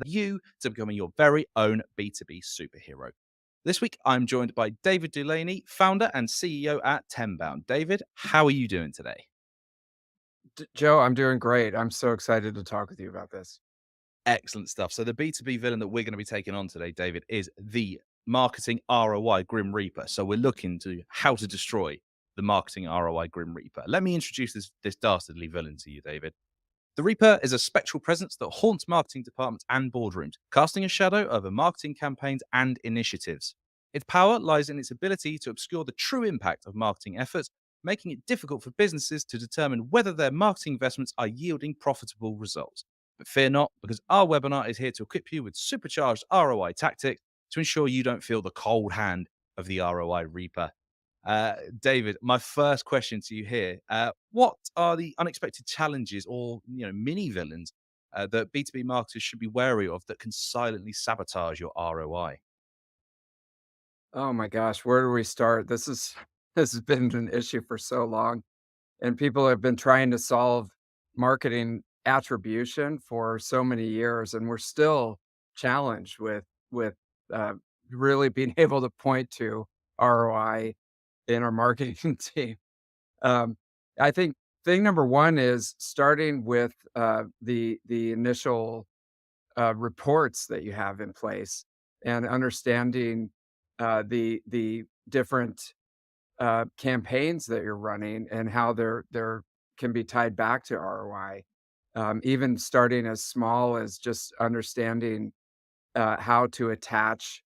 You to becoming your very own B2B superhero. This week, I'm joined by David Delaney, founder and CEO at Tenbound. David, how are you doing today? Joe, I'm doing great. I'm so excited to talk with you about this. Excellent stuff. So, the B2B villain that we're going to be taking on today, David, is the marketing ROI Grim Reaper. So, we're looking to how to destroy the marketing ROI Grim Reaper. Let me introduce this dastardly villain to you, David. The Reaper is a spectral presence that haunts marketing departments and boardrooms, casting a shadow over marketing campaigns and initiatives. Its power lies in its ability to obscure the true impact of marketing efforts, making it difficult for businesses to determine whether their marketing investments are yielding profitable results. But fear not, because our webinar is here to equip you with supercharged ROI tactics to ensure you don't feel the cold hand of the ROI Reaper. David, my first question to you here: what are the unexpected challenges or mini villains that B2B marketers should be wary of that can silently sabotage your ROI? Oh my gosh, where do we start? This has been an issue for so long, and people have been trying to solve marketing attribution for so many years, and we're still challenged with uh, really being able to point to ROI in our marketing team. Um, I think thing number one is starting with the initial reports that you have in place and understanding the different campaigns that you're running and how they're can be tied back to ROI. Even starting as small as just understanding how to attach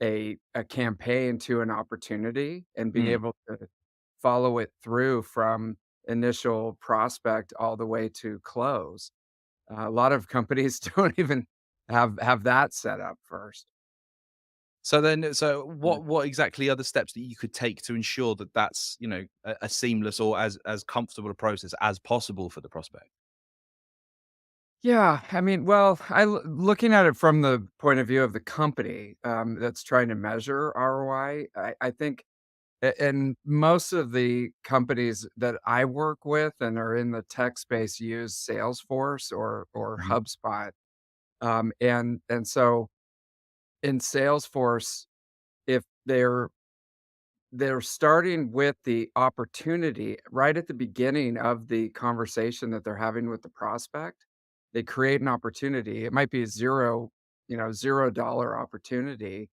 a campaign to an opportunity and being Mm. able to follow it through from initial prospect all the way to close. A lot of companies don't even have that set up first. So Yeah. what exactly are the steps that you could take to ensure that that's a seamless or as comfortable a process as possible for the prospect? Yeah, I mean, well, looking at it from the point of view of the company, that's trying to measure ROI, I think and most of the companies that I work with and are in the tech space use Salesforce or Mhm. HubSpot. And so in Salesforce, if they're starting with the opportunity right at the beginning of the conversation that they're having with the prospect. They create an opportunity. It might be a $0 opportunity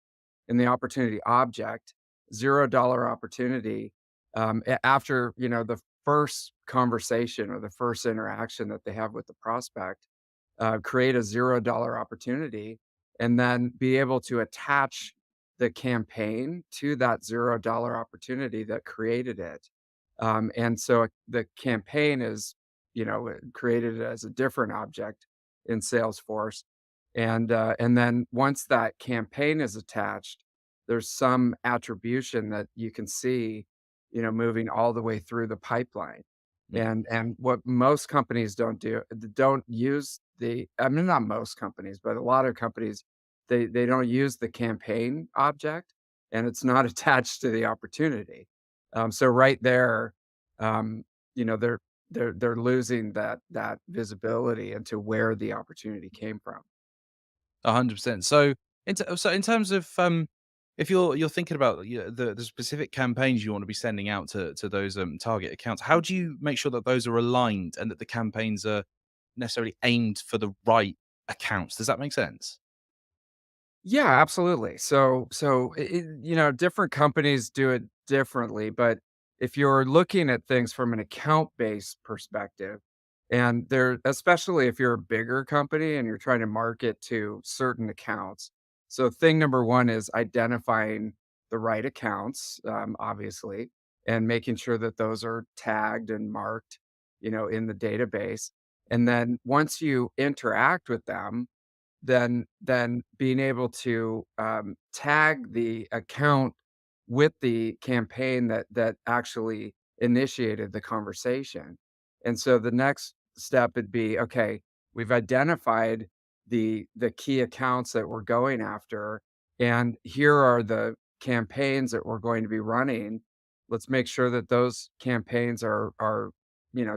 in the opportunity object, $0 opportunity. After, the first conversation or the first interaction that they have with the prospect, create a $0 opportunity and then be able to attach the campaign to that $0 opportunity that created it. And so the campaign is, created as a different object in Salesforce. And then once that campaign is attached, there's some attribution that you can see, moving all the way through the pipeline. Mm. And what most companies don't use I mean, not most companies, but a lot of companies, they don't use the campaign object, and it's not attached to the opportunity. So right there, they're losing that visibility into where the opportunity came from. 100%. So in terms of if you're thinking about the specific campaigns you want to be sending out to those target accounts, how do you make sure that those are aligned and that the campaigns are necessarily aimed for the right accounts? Does that make sense? Yeah, absolutely. Different companies do it differently, but if you're looking at things from an account-based perspective, and there especially if you're a bigger company and you're trying to market to certain accounts. So thing number one is identifying the right accounts, obviously, and making sure that those are tagged and marked, in the database. And then once you interact with them, then being able to, tag the account with the campaign that actually initiated the conversation. And so the next step would be, okay, we've identified the key accounts that we're going after, and here are the campaigns that we're going to be running. Let's make sure that those campaigns are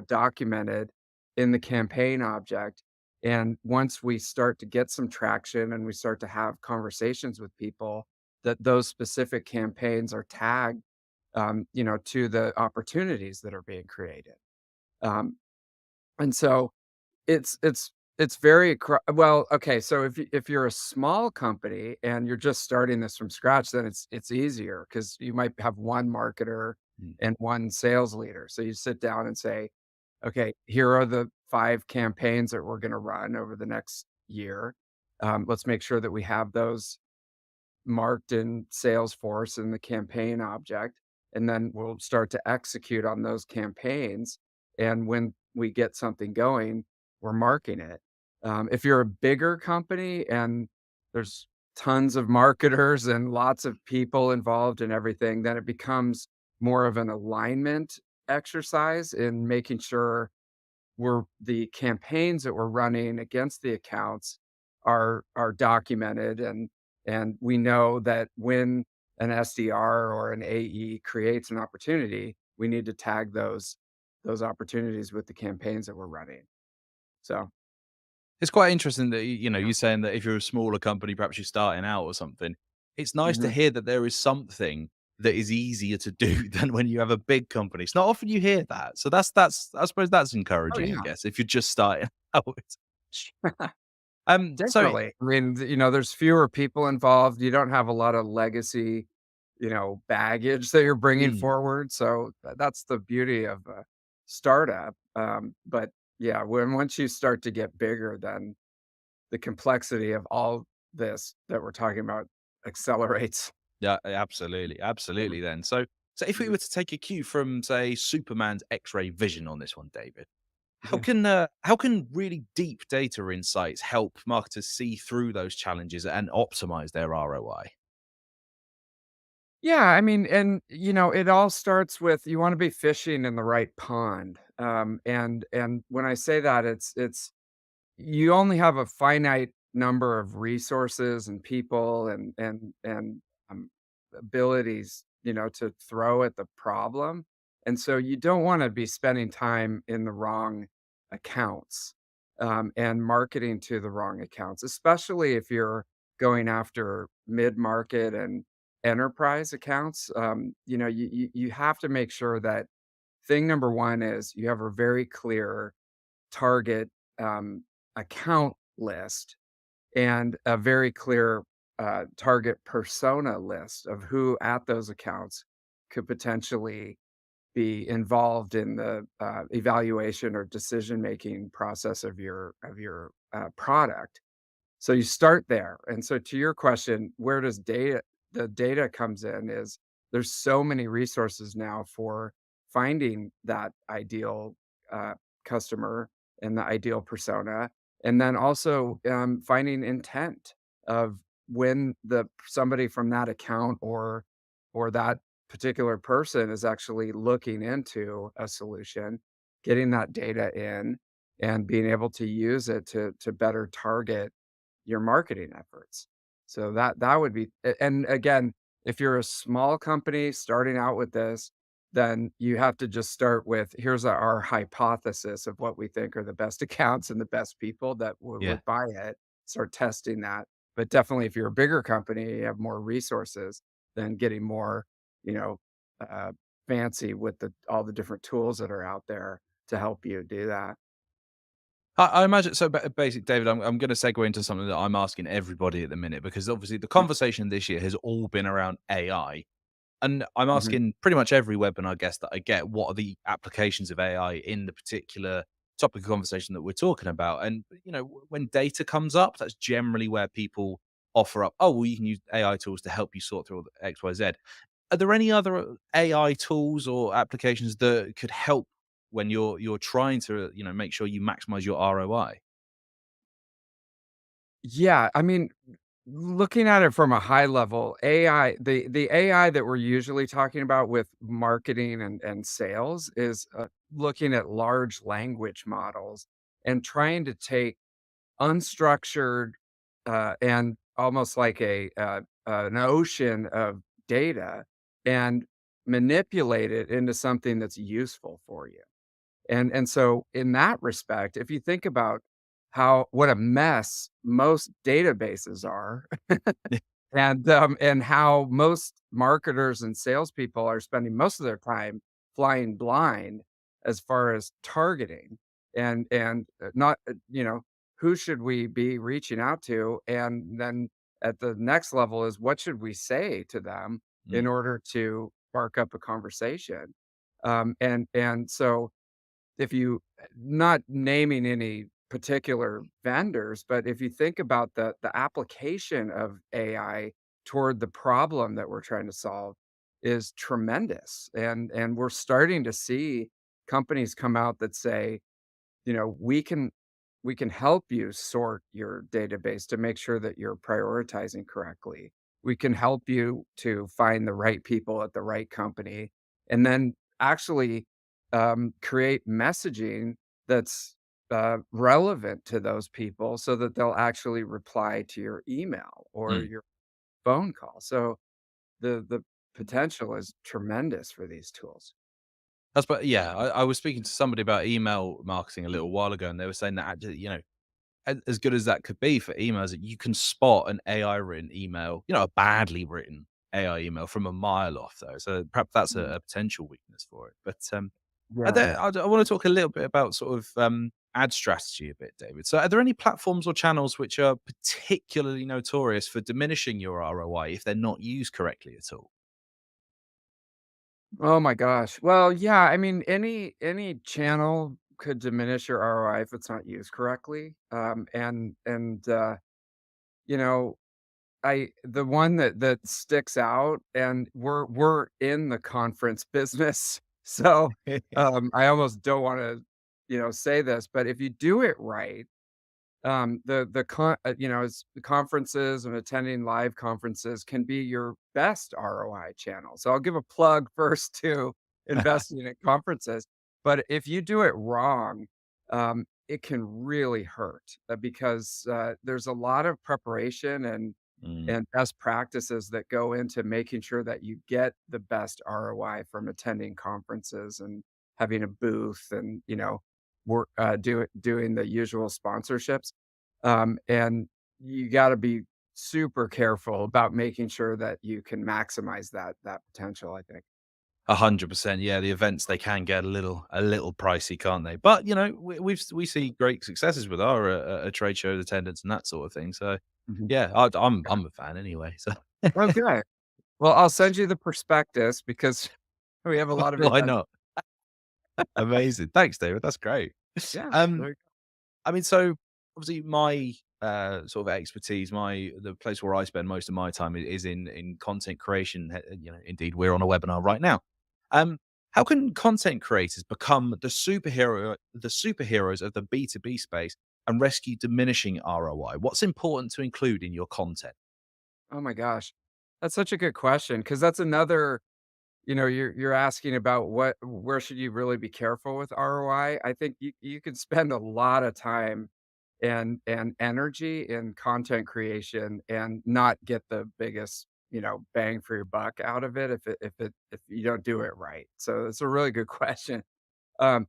documented in the campaign object And once we start to get some traction and we start to have conversations with people, that those specific campaigns are tagged, to the opportunities that are being created. Um, and so it's very well, okay, so if you're a small company and you're just starting this from scratch, then it's easier because you might have one marketer Mm. and one sales leader. So you sit down and say, "Okay, here are the 5 campaigns that we're gonna run over the next year. Let's make sure that we have those marked in Salesforce in the campaign object, and then we'll start to execute on those campaigns. And when we get something going, we're marking it. If you're a bigger company and there's tons of marketers and lots of people involved in everything, then it becomes more of an alignment exercise in making sure the campaigns that we're running against the accounts are documented, and we know that when an SDR or an AE creates an opportunity, we need to tag those opportunities with the campaigns that we're running. So, It's quite interesting that yeah. you're saying that if you're a smaller company, perhaps you're starting out or something. It's nice to Mhm. hear that there is something that is easier to do than when you have a big company. It's not often you hear that, so that's I suppose that's Oh, encouraging. I yeah. guess if you're just starting out. So Definitely. I mean, there's fewer people involved. You don't have a lot of legacy, baggage that you're bringing mm, forward. So that's the beauty of a startup. But yeah, once you start to get bigger, then the complexity of all this that we're talking about accelerates. yeah, absolutely, Mhm. absolutely. Then, so if we Mhm. were to take a cue from say Superman's X-ray vision on this one, David, Yeah. how can really deep data insights help marketers see through those challenges and optimize their ROI? Yeah, I mean, and it all starts with you want to be fishing in the right pond. And when I say that, it's you only have a finite number of resources and people and abilities, to throw at the problem. And so you don't want to be spending time in the wrong accounts, and marketing to the wrong accounts, especially if you're going after mid-market and enterprise accounts. You have to make sure that thing number one is you have a very clear target, account list and a very clear, target persona list of who at those accounts could potentially be involved in the, evaluation or decision making process of your product. So you start there. And so to your question, where does the data comes in is there's so many resources now for finding that ideal, uh, customer and the ideal persona, and then also, finding intent of when the somebody from that account or that particular person is actually looking into a solution, getting that data in and being able to use it to better target your marketing efforts. So that would be and again, if you're a small company starting out with this, then you have to just start with, "Here's our hypothesis of what we think are the best accounts and the best people that Yeah. would buy it." Start testing that. But definitely if you're a bigger company, you have more resources, then getting more, you know, uh, fancy with the all the different tools that are out there to help you do that. I imagine so. Basic, David. I'm going to segue into something that I'm asking everybody at the minute because obviously the Mm, conversation this year has all been around AI, and I'm mhm. asking pretty much every webinar guest that I get, what are the applications of AI in the particular topic of conversation that we're talking about? And when data comes up, that's generally where people offer up, oh, well, you can use AI tools to help you sort through all the X, Y, Z. Are there any other AI tools or applications that could help when you're trying to, make sure you maximize your ROI? Yeah, I mean, looking at it from a high level, the AI that we're usually talking about with marketing and sales is, looking at large language models and trying to take unstructured, and almost like an ocean of data and manipulate it into something that's useful for you. And so in that respect, if you think about how what a mess most databases are, and how most marketers and salespeople are spending most of their time flying blind as far as targeting and not who should we be reaching out to, and then at the next level is what should we say to them in Mm, order to spark up a conversation, and so if you not naming any particular vendors, but if you think about the application of AI toward the problem that we're trying to solve is tremendous. And we're starting to see companies come out that say, we can help you sort your database to make sure that you're prioritizing correctly. We can help you to find the right people at the right company, and then actually create messaging that's relevant to those people so that they'll actually reply to your email or mm. your phone call. So the potential is tremendous for these tools. That's but yeah, I was speaking to somebody about email marketing a little while ago, and they were saying that actually, as good as that could be for emails, that you can spot an AI written email, a badly written AI email from a mile off, though. So perhaps that's Mhm. a potential weakness for it. But Yeah. I want to talk a little bit about sort of ad strategy a bit, David. So are there any platforms or channels which are particularly notorious for diminishing your ROI if they're not used correctly at all? Oh my gosh. Well, yeah, I mean, any channel could diminish your ROI if it's not used correctly. You know, I the one that sticks out, and we're in the conference business, so I almost don't want to, say this, but if you do it right, it's conferences and attending live conferences can be your best ROI channel. So I'll give a plug first to investing in conferences, but if you do it wrong, it can really hurt because there's a lot of preparation Mm, and best practices that go into making sure that you get the best ROI from attending conferences and having a booth and doing the usual sponsorships. And you gotta be super careful about making sure that you can maximize that potential, I think. 100%. Yeah, the events they can get a little pricey, can't they? But we see great successes with our trade show attendance and that sort of thing. So Mhm. yeah, I'm Yeah. I'm a fan anyway. So Oh, good. Well, I'll send you the prospectus because we have a lot of why events. not? Amazing. Thanks, David. That's great. Yeah, Um, there you I mean, so obviously my sort of expertise, the place where I spend most of my time is in content creation. Indeed, we're on a webinar right now. Um, how can content creators become the superheroes of the B2B space and rescue diminishing ROI? What's important to include in your content? Oh my gosh. That's such a good question because that's another, you're asking about where should you really be careful with ROI. I think you could spend a lot of time and energy in content creation and not get the biggest, bang for your buck out of it if you don't do it right. So it's a really good question. Um,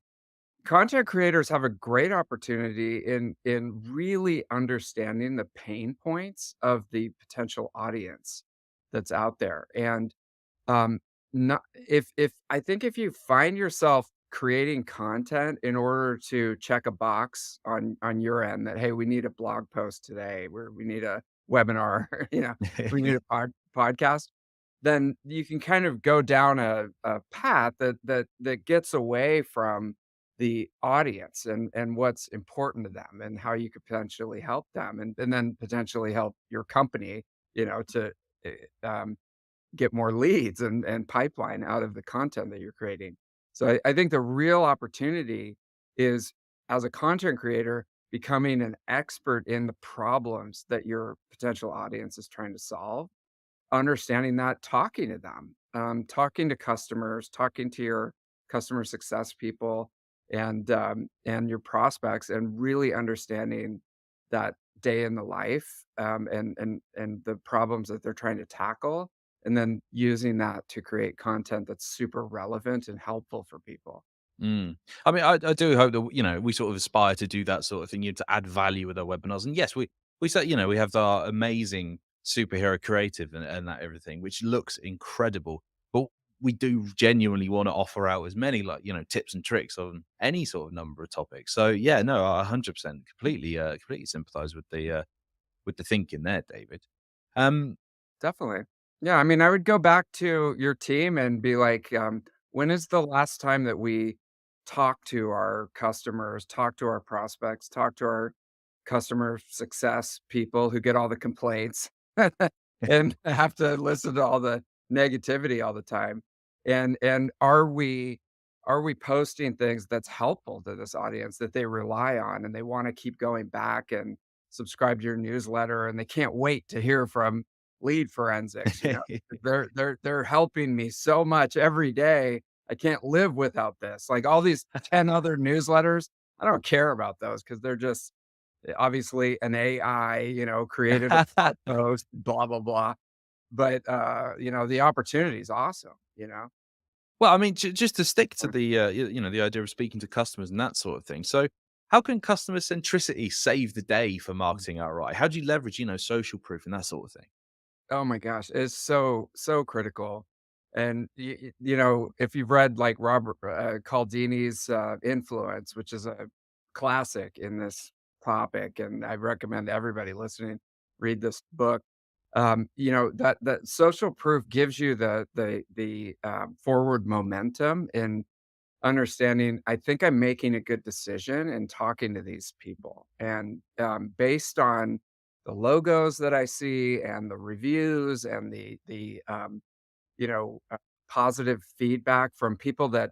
Content creators have a great opportunity in really understanding the pain points of the potential audience that's out there. And not if I think if you find yourself creating content in order to check a box on your end that, "Hey, we need a blog post today, where we need a webinar," "We need a podcast," then you can kind of go down a path that gets away from the audience and what's important to them and how you could potentially help them and then potentially help your company, to, eh, um get more leads and pipeline out of the content that you're creating. So I think the real opportunity is, as a content creator, becoming an expert in the problems that your potential audience is trying to solve, understanding that, talking to them, talking to customers, talking to your customer success people and your prospects, and really understanding that day in the life, and the problems that they're trying to tackle, and then using that to create content that's super relevant and helpful for people. Mm. I mean, I do hope that we sort of aspire to do that sort of thing, to add value with our webinars. And yes, we say we have our amazing superhero creative and that everything, which looks incredible. But we do genuinely want to offer out as many like tips and tricks on any sort of number of topics. So yeah, no, I 100% completely sympathise with the thinking there, David. Um, Definitely. Yeah, I mean, I would go back to your team and be like, when is the last time that we talk to our customers, talk to our prospects, talk to our customer success people who get all the complaints and have to listen to all the negativity all the time? And are we posting things that's helpful to this audience that they rely on and they want to keep going back and subscribe to your newsletter and they can't wait to hear from lead forensics, you know? They're helping me so much every day. I can't live without this. Like all these 10 other newsletters, I don't care about those because 'cause they're just obviously an AI, created a blog post, blah, blah, blah. But, the opportunity is awesome, you know? Well, I mean, just to stick to the the idea of speaking to customers and that sort of thing. So, how can customer centricity save the day for marketing ROI? How do you leverage social proof and that sort of thing? Oh my gosh, it's so, so critical. And if you've read like Robert Caldini's Influence, which is a classic in this topic, and I recommend everybody listening read this book. That social proof gives you the forward momentum in understanding. I think I'm making a good decision in talking to these people, and based on the logos that I see and the reviews and the you know, uh, positive feedback from people that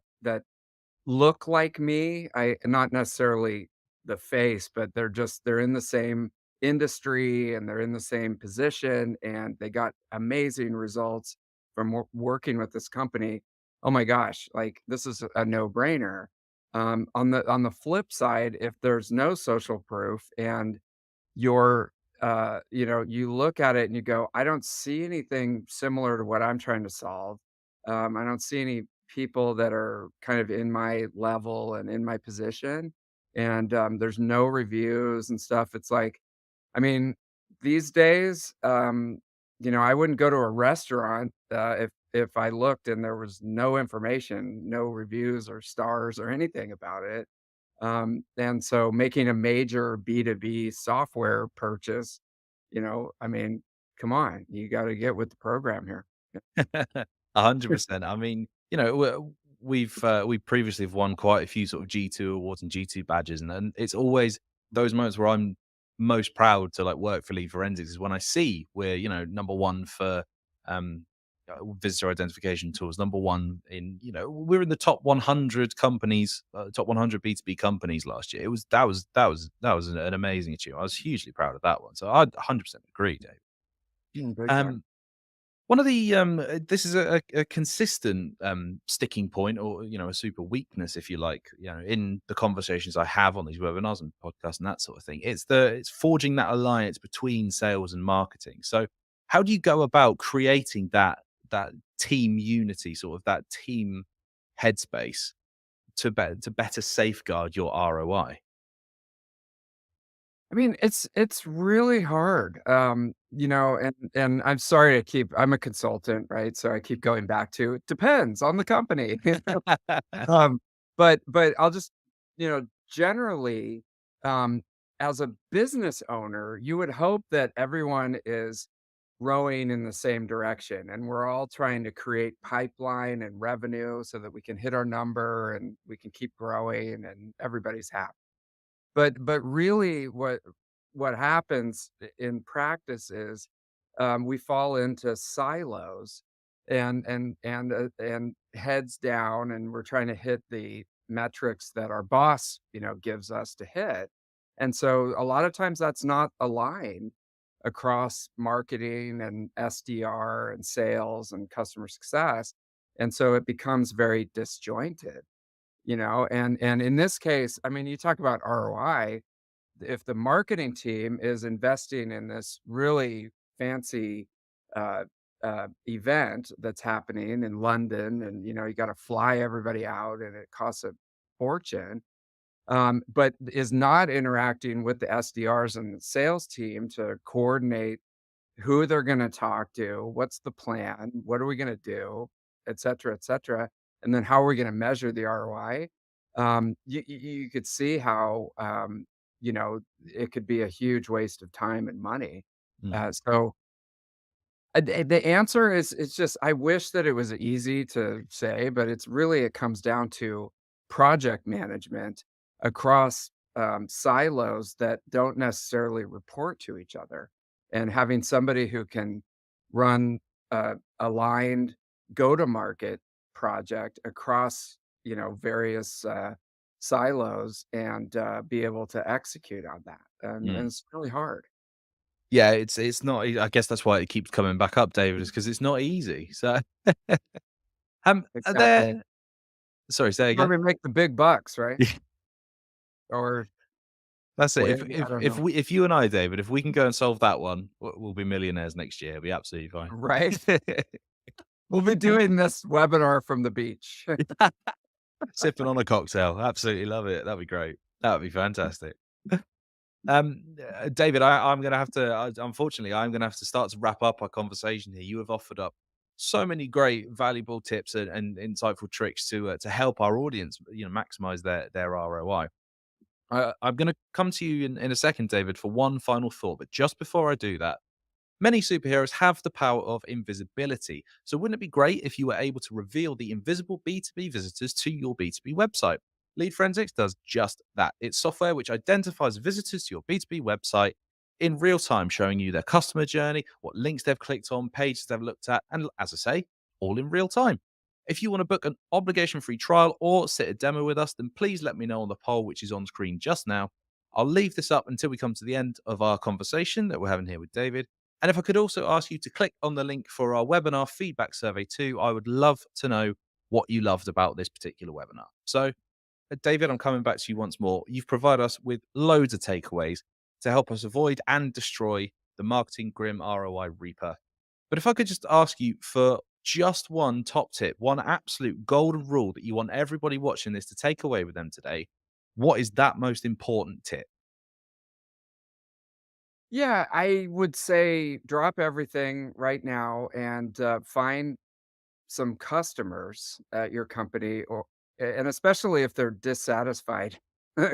look like me. I not necessarily the face, but they're in the same industry and they're in the same position and they got amazing results from working with this company. Oh my gosh, like this is a no-brainer. On the flip side, if there's no social proof and you're you look at it and you go, I don't see anything similar to what I'm trying to solve. I don't see any people that are kind of in my level and in my position. And there's no reviews and stuff. It's like, I mean, these days, I wouldn't go to a restaurant if I looked and there was no information, no reviews or stars or anything about it. And so making a major B2B software purchase, I mean, come on, you got to get with the program here. 100%. I mean, we previously have won quite a few sort of G2 awards and G2 badges, and it's always those moments where I'm most proud to like work for Lead Forensics is when I see we're number one for um visitor identification tools, number one in we're in the top 100 companies, top 100 B2B companies last year. That was an amazing achievement. I was hugely proud of that one. So I 100% agree, Dave. Big time. Um, One of the this is a consistent sticking point, or a super weakness, if you like, in the conversations I have on these webinars and podcasts and that sort of thing. It's forging that alliance between sales and marketing. So, how do you go about creating that team unity, sort of that team headspace to better safeguard your ROI? I mean, it's really hard. And I'm sorry to keep I'm a consultant, right? So I keep going back to it depends on the company. Um, but I'll just, generally, um, as a business owner, you would hope that everyone is rowing in the same direction and we're all trying to create pipeline and revenue so that we can hit our number and we can keep growing and everybody's happy. But really what happens in practice is, we fall into silos and heads down, and we're trying to hit the metrics that our boss, gives us to hit. And so a lot of times that's not aligned across marketing and SDR and sales and customer success. And so it becomes very disjointed. And in this case, I mean, you talk about ROI. If the marketing team is investing in this really fancy uh, event that's happening in London, and you got to fly everybody out, and it costs a fortune, but is not interacting with the SDRs and the sales team to coordinate who they're gonna talk to, what's the plan, what are we gonna do, et cetera, and then how are we gonna measure the ROI. You could see how, it could be a huge waste of time and money. Mm, The answer is it's just I wish that it was easy to say, but it comes down to project management across, silos that don't necessarily report to each other, and having somebody who can run a aligned go-to-market project across, various, silos and, be able to execute on that, and mm. it's really hard. Yeah, it's not I guess that's why it keeps coming back up, David, is because it's not easy. So, are Exactly. there sorry, say That's why again? we make the big bucks, right? Or That's it. maybe, I don't know. If you and I, David, if we can go and solve that one, we'll be millionaires next year. It'll be absolutely fine. Right? We'll be doing this webinar from the beach. Sipping on a cocktail. Absolutely love it. That'd be great. That'd be fantastic. David, I'm going to have to, unfortunately, I'm going to have to start to wrap up our conversation here. You have offered up so many great, valuable tips and insightful tricks to help our audience, maximize their ROI. I'm going to come to you in a second, David, for one final thought. But just before I do that, many superheroes have the power of invisibility. So, wouldn't it be great if you were able to reveal the invisible B2B visitors to your B2B website? Lead Forensics does just that. It's software which identifies visitors to your B2B website in real time, showing you their customer journey, what links they've clicked on, pages they've looked at, and as I say, all in real time. If you want to book an obligation free trial or sit a demo with us, then please let me know on the poll which is on screen just now. I'll leave this up until we come to the end of our conversation that we're having here with David. And if I could also ask you to click on the link for our webinar feedback survey too, I would love to know what you loved about this particular webinar. So, David, I'm coming back to you once more. You've provided us with loads of takeaways to help us avoid and destroy the marketing Grim ROI Reaper. But if I could just ask you for just one top tip, one absolute golden rule that you want everybody watching this to take away with them today, what is that most important tip? Yeah, I would say drop everything right now and, find some customers at your company and especially if they're dissatisfied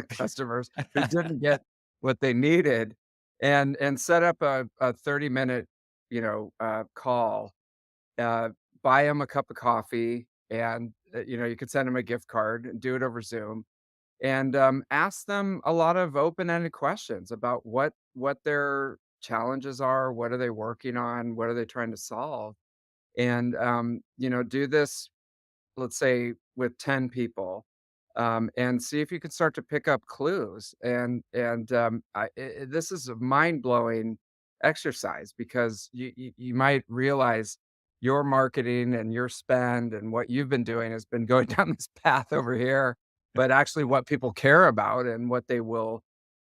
customers who didn't get what they needed and set up a 30-minute, call, uh, buy them a cup of coffee and, you could send them a gift card and do it over Zoom and, ask them a lot of open-ended questions about what their challenges are, what are they working on, what are they trying to solve, and, do this, let's say, with 10 people, and see if you can start to pick up clues. This is a mind-blowing exercise because you might realize your marketing and your spend and what you've been doing has been going down this path over here, but actually what people care about and what they will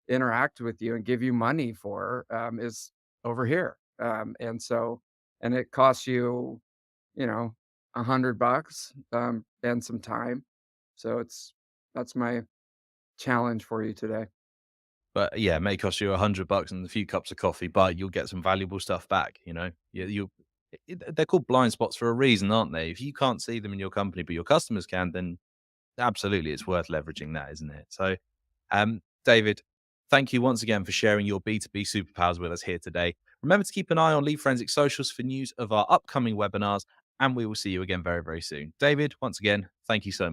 interact with you and give you money for, is over here. And it costs you, you know, $100, and some time. So that's my challenge for you today. But yeah, it may cost you $100 and a few cups of coffee, but you'll get some valuable stuff back. They're called blind spots for a reason, aren't they? If you can't see them in your company, but your customers can, then absolutely, it's worth leveraging that, isn't it? So, David, thank you once again for sharing your B2B superpowers with us here today. Remember to keep an eye on Lead Forensic socials for news of our upcoming webinars, and we will see you again very, very soon. David, once again, thank you so much.